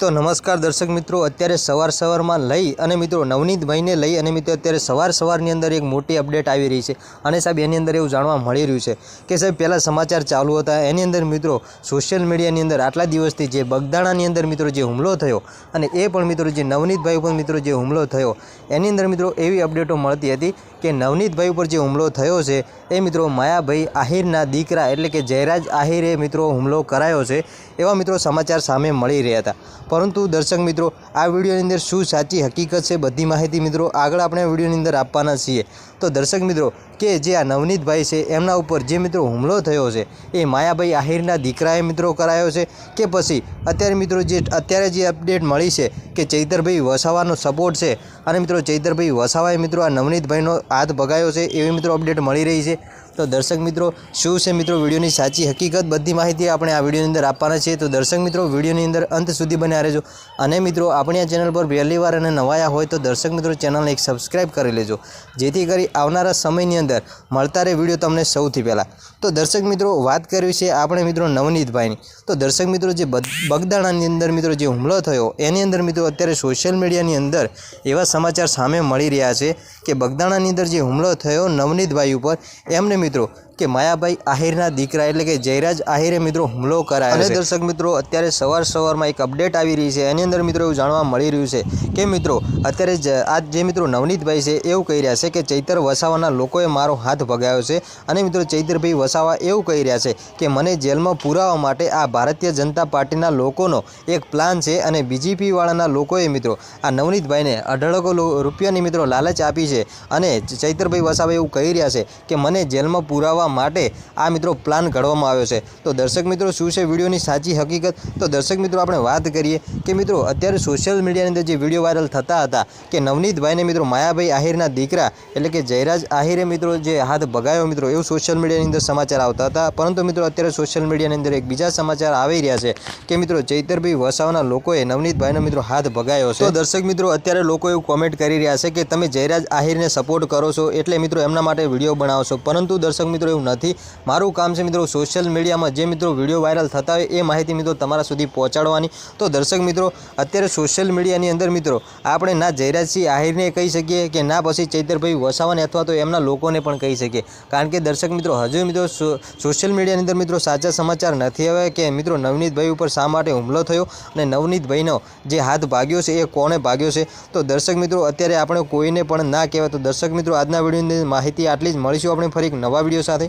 तो नमस्कार दर्शक मित्रों, अत्यारे सवार में लई अने मित्रों नवनीत भाई ने लई अने मित्रों अत्यारे सवार अंदर एक मोटी अपडेट आई रही है। अने साहब एनी अंदर एवुं जाणवा मळी रह्युं छे कि साहब पहला समाचार चालू हता एनी अंदर मित्रों सोशियल मीडिया अंदर आटला दिवसथी जे बगदाणानी अंदर मित्रों जे हुमलो थयो अने ए पण मित्रों जे नवनीत भाई पर मित्रों जे हुमलो थयो एनी अंदर मित्रों एवी अपडेटो मळती हती कि नवनीत भाई पर जे हुमलो थयो छे ए मित्रों मायाभाई आहिरना दीकरा एटले के जयराज आहिरे मित्रों हुमलो करायो छे एवा मित्रों समाचार सामे मळी रह्या हता। परंतु दर्शक मित्रों आ विडियोनी अंदर शुं साची हकीकत छे बधी माहिती मित्रों आगळ आपणे विडियोनी अंदर आपवाना छीए। तो दर्शक मित्रों के जे आ नवनीत भाई छे एमना उपर जे मित्रों हुमलो थयो छे ए मायाभाई आहिरना दीकराए मित्रों करायो छे के पछी अत्यारे मित्रों जे अत्यारे जे अपडेट मळी छे कि चैतरभाई वसाવાનો सपोर्ट छे अने मित्रों चैतरभाई वसावाए मित्रों आ नवनीत भाईनो हाथ भगायो छे एवी मित्रों अपडेट मळी रही छे। तो दर्शक मित्रों शुं छे मित्रों विडियोनी साची हकीकत बधी माहिती आपणे आ विडियोनी अंदर आपवाना छे। तो दर्शक मित्रों विडियोनी अंदर अंत सुधी बन्या रहेजो अने मित्रों आपणी आ चेनल पर पहली वार अने नवाया होय तो दर्शक मित्रों चेनलने एक सब्सक्राइब करी लेजो जेथी करी आवनारा समयनी अंदर मळता रहे विडियो तमने सौथी पहेला। तो दर्शक मित्रों बात करवी छे आपणे मित्रों नवनीत भाईनी। तो दर्शक मित्रों जे बगदाणानी अंदर मित्रों जे हुमलो थयो एनी अंदर मित्रों अत्यारे सोशियल मीडियानी अंदर एवा समाचार सामे मळी रह्या छे कि बगदाणानी अंदर जे हुमलो थयो नवनीत भाई उपर एमने मित्रों कि मायाभाई आहिरना दीकरा एटले के जयराज आहिरे मित्रों हुमलो करायो छे। दर्शक मित्रों अत्यारे सवार में एक अपडेट आवी रही है एनी अंदर मित्रों एवुं जाणवा मळी रह्युं छे कि मित्रों अत्यारे आज जे मित्रों नवनीत भाई छे एवुं कही रह्या छे कि चैतर वसावाना लोकोए मारो हाथ भगायो छे अने मित्रों चैतरभाई वसावा एवुं कही रह्या छे कि मने जेलमां पुरावा माटे आ भारतीय जनता पार्टीना लोकोनो एक प्लान छे अने बीजेपी वाळाना लोकोए मित्रों आ नवनीत भाईने अढळको रूपियानी मित्रों लालच आपी छे अने चैतरभाई वसावा एवुं कही रह्या छे कि मने जेलमां पुरावा माटे आ मित्रों प्लान घड़वामां आव्यो छे। तो दर्शक मित्रों शुं छे विडियोनी साची हकीकत। तो दर्शक मित्रों आपणे वात करीए कि मित्रों अत्यारे सोशियल मीडियानी अंदर जे विडियो वायरल थता हता कि नवनीत भाईने मित्रों मायाभाई आहिरना दीकरा एटले के जयराज आहिरे मित्रों जे हाथ भगायो मित्रों एवुं सोशियल मीडियानी अंदर समाचार आवता हता। परंतु मित्रों अत्यारे सोशियल मीडियानी अंदर एक बीजा समाचार आवी रह्या छे कि मित्रों चैतरभाई वसावाना लोकोए नवनीत भाईनो मित्रों हाथ भगायो छे। तो दर्शक मित्रों अत्यारे लोको एवुं कॉमेंट करी रह्या छे कि तमे जयराज आहिरने सपोर्ट करो छो एटले मित्रों एमना माटे विडियो बनावो छो। परंतु दर्शक मित्रों एवुं नथी। मारू काम छे मित्रों सोशियल मीडिया में जे मित्रों विडियो वायरल थता होय ए माहिती मित्रों तमारा सुधी पहोंचाडवानी। तो दर्शक मित्रों अत्यारे सोशियल मीडियानी अंदर मित्रों आपणे ना जयराजसिंह आहिरने कही सकीए कि ना पछी चैतरभाई वसावाने अथवा तो एमना लोकोने पण कही सकीए कारण के दर्शक मित्रों हजू मित्रों सोशियल मीडियानी अंदर मित्रों साचा समाचार नथी आव्या कि मित्रों नवनीत भाई उपर शा माटे हुमलो थयो अने नवनीत भाईनो जे हाथ भाग्यो छे ए कोणे भाग्यो छे। तो दर्शक मित्रों अत्यारे आपणे कोईने पण ना कहेवाय। तो दर्शक मित्रों आजना विडियोनी माहिती आटली ज। मळीशुं आपणे फरी एक नवा विडियो साथे।